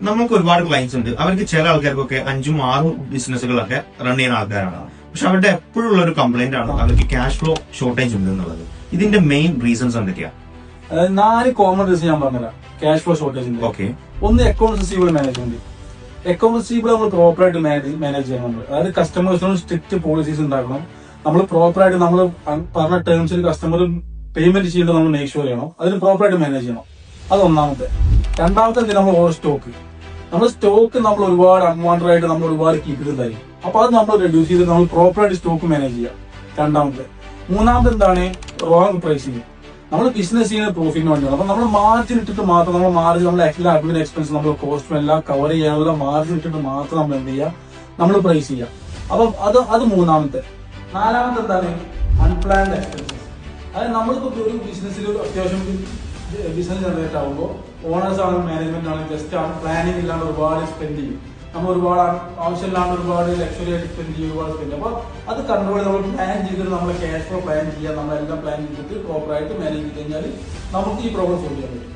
നമുക്ക് ഒരുപാട് ക്ലയൻസ് ഉണ്ട്. അവർക്ക് ചില ആൾക്കാർക്കൊക്കെ 5-6 ബിസിനസ്സുകളൊക്കെ റൺ ചെയ്യുന്ന ആൾക്കാരാണ്. പക്ഷെ അവരുടെ എപ്പോഴും ഉള്ള ഒരു കംപ്ലൈന്റ് ആണ് അവർക്ക് ക്യാഷ് ഫ്ലോ ഷോർട്ടേജ് ഉണ്ട് എന്നുള്ളത്. ഇതിന്റെ മെയിൻ റീസൺസ് എന്തൊക്കെയാ? 4 കോമൺ റീസൺ ഞാൻ പറഞ്ഞുതരാം ക്യാഷ് ഫ്ലോ ഷോർട്ടേജ്. ഓക്കെ. ഒന്ന്, account receivable management. Account receivable നമ്മൾ പ്രോപ്പറായിട്ട് മാനേജ് ചെയ്യണം. അതായത് കസ്റ്റമേഴ്സിനോട് സ്ട്രിക്റ്റ് പോളിസീസ് ഉണ്ടാക്കണം. നമ്മൾ പ്രോപ്പറായിട്ട് നമ്മൾ പറഞ്ഞ ടേംസിൽ കസ്റ്റമർ പേയ്മെന്റ് ചെയ്യേണ്ടത് നമ്മൾ മേക്ക് ഷുവർ ചെയ്യണം. അതിന് പ്രോപ്പറായിട്ട് മാനേജ് ചെയ്യണം. അത് ഒന്നാമത്തെ. രണ്ടാമത്തെ നമ്മൾ ഓവർ സ്റ്റോക്ക്. നമ്മൾ സ്റ്റോക്ക് നമ്മൾ ഒരുപാട് അൺവാണ്ടഡ് ആയിട്ട് നമ്മൾ ഒരുപാട് കീപ്പ് ചെയ്തിട്ടായിരിക്കും. അപ്പൊ അത് നമ്മൾ റെഡ്യൂസ് ചെയ്ത് നമ്മൾ പ്രോപ്പറായിട്ട് സ്റ്റോക്ക് മാനേജ് ചെയ്യുക. രണ്ടാമത്തെ. മൂന്നാമത്തെ എന്താണ്? Wrong pricing. നമ്മൾ ബിസിനസ് ചെയ്യുന്ന പ്രോഫിറ്റിന് വേണ്ടിയാണ്. അപ്പൊ നമ്മൾ മാർജിൻ ഇട്ടിട്ട് മാത്രം നമ്മൾ എല്ലാ അഡ്മിൻ എക്സ്പെൻസ് നമ്മൾ കോസ്റ്റും എല്ലാം കവർ ചെയ്യാനുള്ള മാർജിൻ ഇട്ടിട്ട് മാത്രം നമ്മൾ എന്ത് ചെയ്യുക? നമ്മൾ പ്രൈസ് ചെയ്യുക. അപ്പൊ അത് മൂന്നാമത്തെ. നാലാമത്തെ എന്താണ്? Unplanned expenses. അതായത് നമ്മളിപ്പോ ഒരു ബിസിനസ്സിൽ അത്യാവശ്യം ബിസിനസ് ജനറേറ്റ് ആകുമ്പോൾ ഓണേഴ്സ് ആണെങ്കിലും മാനേജ്മെന്റ് ആണെങ്കിലും ജസ്റ്റ് പ്ലാനിങ് ഇല്ലാണ്ട് ഒരുപാട് സ്പെൻഡ് ചെയ്യും. നമ്മൾ ഒരുപാട് ആവശ്യമില്ലാണ്ട് ഒരുപാട് ലക്ഷറി ആയിട്ട് സ്പെൻഡ് ചെയ്യും, ഒരുപാട് സ്പെൻഡ്. അപ്പൊ അത് കൺട്രോൾ നമ്മൾ പ്ലാൻ ചെയ്തിട്ട് നമ്മളെ ക്യാഷ് ഫ്ലോ പ്ലാൻ ചെയ്യുക. നമ്മളെല്ലാം പ്ലാൻ ചെയ്തിട്ട് പ്രോപ്പറായിട്ട് മാനേജ് ചെയ്ത് കഴിഞ്ഞാൽ നമുക്ക് ഈ പ്രോബ്ലം സോൾവ് ചെയ്യാൻ പറ്റും.